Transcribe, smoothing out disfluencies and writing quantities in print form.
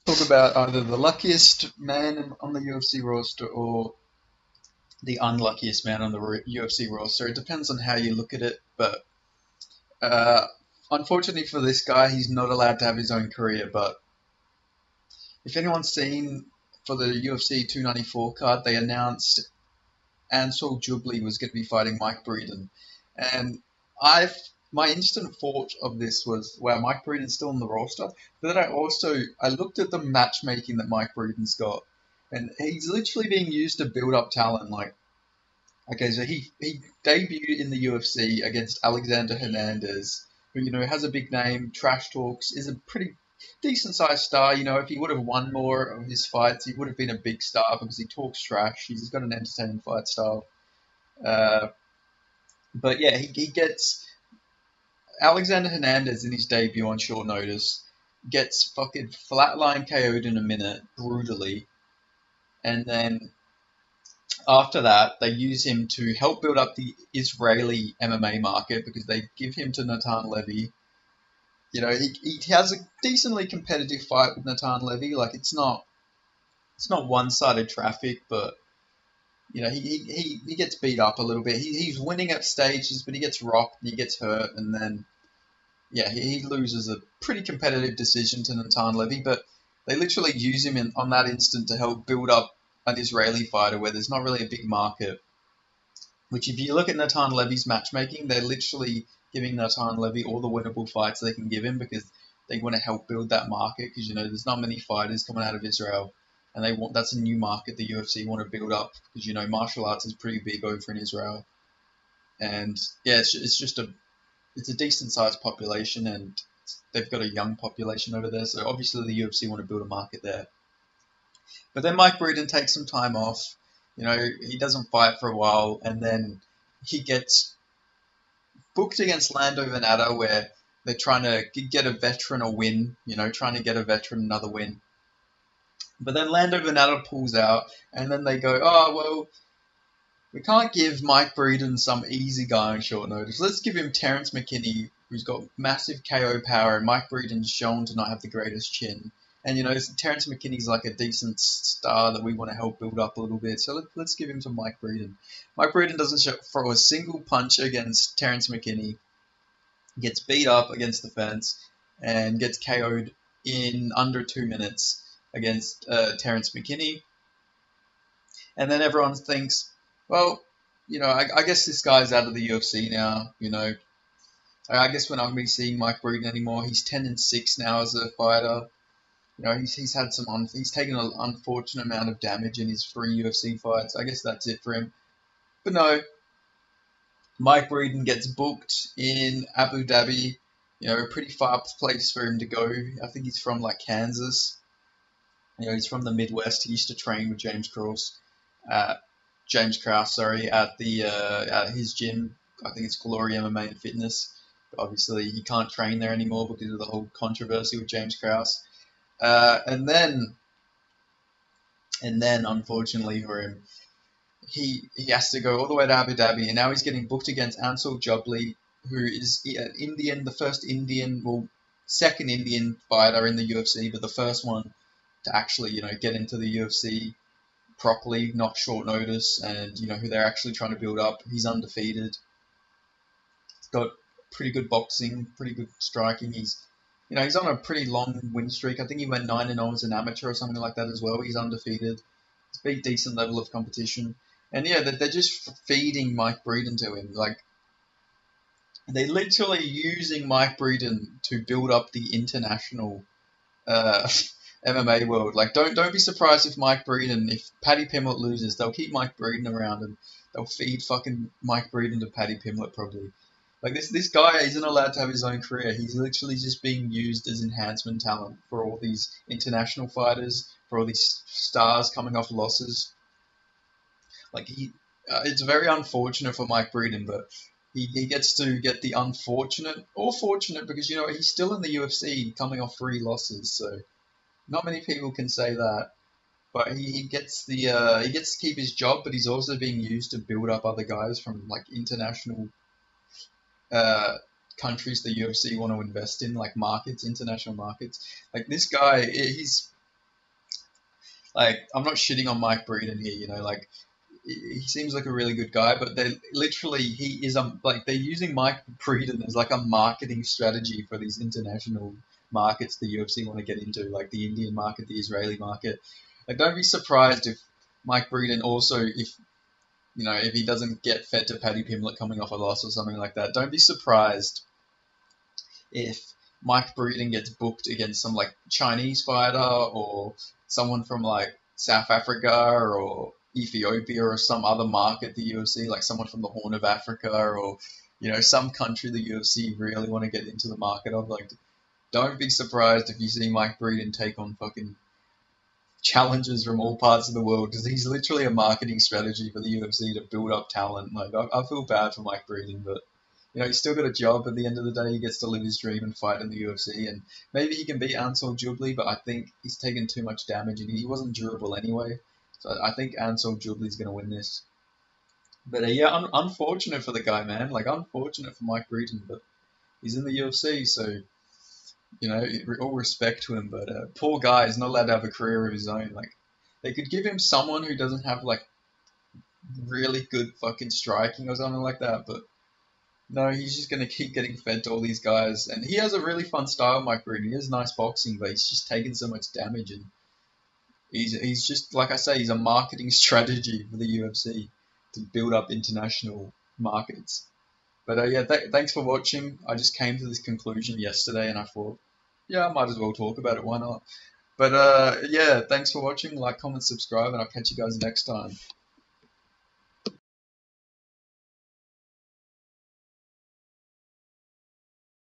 Talk about either the luckiest man on the UFC roster or the unluckiest man on the UFC roster. It depends on how you look at it, but uh, unfortunately for this guy, he's not allowed to have his own career. But if anyone's seen for the UFC 294 card, they announced Ansel Jubilee was going to be fighting Mike Breeden, and I've my instant thought of this was, wow, Mike Breeden's still on the roster. But then I looked at the matchmaking that Mike Breeden's got, and he's literally being used to build up talent. Like, okay, so he debuted in the UFC against Alexander Hernandez, who has a big name, trash talks, is a pretty decent sized star. If he would have won more of his fights, he would have been a big star because he talks trash. He's got an entertaining fight style. Uh, but yeah, he gets Alexander Hernandez in his debut on short notice, gets fucking flatline KO'd in a minute, brutally, and then after that, they use him to help build up the Israeli MMA market because they give him to Natan Levy. He has a decently competitive fight with Natan Levy. Like, it's not one sided traffic, but he gets beat up a little bit. He's winning at stages, but he gets rocked and he gets hurt, and then yeah, he loses a pretty competitive decision to Natan Levy. But they literally use him on that instant to help build up an Israeli fighter where there's not really a big market. Which, if you look at Natan Levy's matchmaking, they're literally giving Natan Levy all the winnable fights they can give him because they want to help build that market. Because there's not many fighters coming out of Israel, and that's a new market the UFC want to build up because martial arts is pretty big over in Israel, and yeah, it's a decent sized population, and they've got a young population over there. So obviously the UFC want to build a market there. But then Mike Breeden takes some time off. He doesn't fight for a while, and then he gets booked against Lando Venata, where they're trying to get a veteran a win. Trying to get a veteran another win. But then Lando Venata pulls out, and then they go, oh well, we can't give Mike Breeden some easy guy on short notice. Let's give him Terrence McKinney, who's got massive KO power, and Mike Breeden's shown to not have the greatest chin. And Terrence McKinney's like a decent star that we want to help build up a little bit. So let's give him to Mike Breeden. Mike Breeden doesn't throw a single punch against Terrence McKinney. Gets beat up against the fence and gets KO'd in under 2 minutes against Terrence McKinney. And then everyone thinks, well, I guess this guy's out of the UFC now. I guess we're not going to be seeing Mike Breeden anymore. He's 10-6 now as a fighter. He's had he's taken an unfortunate amount of damage in his 3 UFC fights. I guess that's it for him. But no, Mike Breeden gets booked in Abu Dhabi. A pretty far place for him to go. I think he's from like Kansas. He's from the Midwest. He used to train with James Krause, sorry, at his gym. I think it's Glory MMA and Fitness. But obviously, he can't train there anymore because of the whole controversy with James Krause. And then, unfortunately for him, he has to go all the way to Abu Dhabi, and now he's getting booked against Ansel Jubilee, who is an Indian, the first Indian, well, second Indian fighter in the UFC, but the first one to actually, get into the UFC properly, not short notice, and who they're actually trying to build up. He's undefeated. He's got pretty good boxing, pretty good striking. He's on a pretty long win streak. I think he went 9-0 as an amateur or something like that as well. He's undefeated. It's a big, decent level of competition. And yeah, they're just feeding Mike Breeden to him. Like, they're literally using Mike Breeden to build up the international uh, MMA world. Like, don't be surprised if Paddy Pimblett loses, they'll keep Mike Breeden around and they'll feed fucking Mike Breeden to Paddy Pimblett probably. Like, this guy isn't allowed to have his own career. He's literally just being used as enhancement talent for all these international fighters, for all these stars coming off losses. Like, it's very unfortunate for Mike Breeden, but he gets to get the unfortunate or fortunate because he's still in the UFC coming off 3 losses, so not many people can say that. But he gets he gets to keep his job, but he's also being used to build up other guys from like international uh, countries the UFC want to invest in, like markets, international markets. Like this guy, he's Like, I'm not shitting on Mike Breeden here, you know, like he seems like a really good guy, but they literally he is like they're using Mike Breeden as like a marketing strategy for these international markets the UFC want to get into, like the Indian market, the Israeli market. Like, don't be surprised if Mike Breeden also, if you know, if he doesn't get fed to Paddy Pimblett coming off a loss or something like that, don't be surprised if Mike Breeden gets booked against some like Chinese fighter or someone from like South Africa or Ethiopia or some other market the UFC, like someone from the Horn of Africa or you know some country the UFC really want to get into the market of. Like, don't be surprised if you see Mike Breeden take on fucking challengers from all parts of the world because he's literally a marketing strategy for the UFC to build up talent. Like, I feel bad for Mike Breeden, but you know, he's still got a job. At the end of the day, he gets to live his dream and fight in the UFC. And maybe he can beat Ansel Jubli, but I think he's taken too much damage and he wasn't durable anyway. So I think Ansel Jubli's going to win this. But yeah, unfortunate for the guy, man. Like, unfortunate for Mike Breeden, but he's in the UFC, so you know, all respect to him. But poor guy is not allowed to have a career of his own. Like, they could give him someone who doesn't have like really good fucking striking or something like that, but no, he's just gonna keep getting fed to all these guys, and he has a really fun style, Mike Breen. He has nice boxing, but he's just taking so much damage, and he's just like I say, he's a marketing strategy for the UFC to build up international markets. But yeah, thanks for watching. I just came to this conclusion yesterday, and I thought, yeah, I might as well talk about it. Why not? But yeah, thanks for watching. Like, comment, subscribe, and I'll catch you guys next time.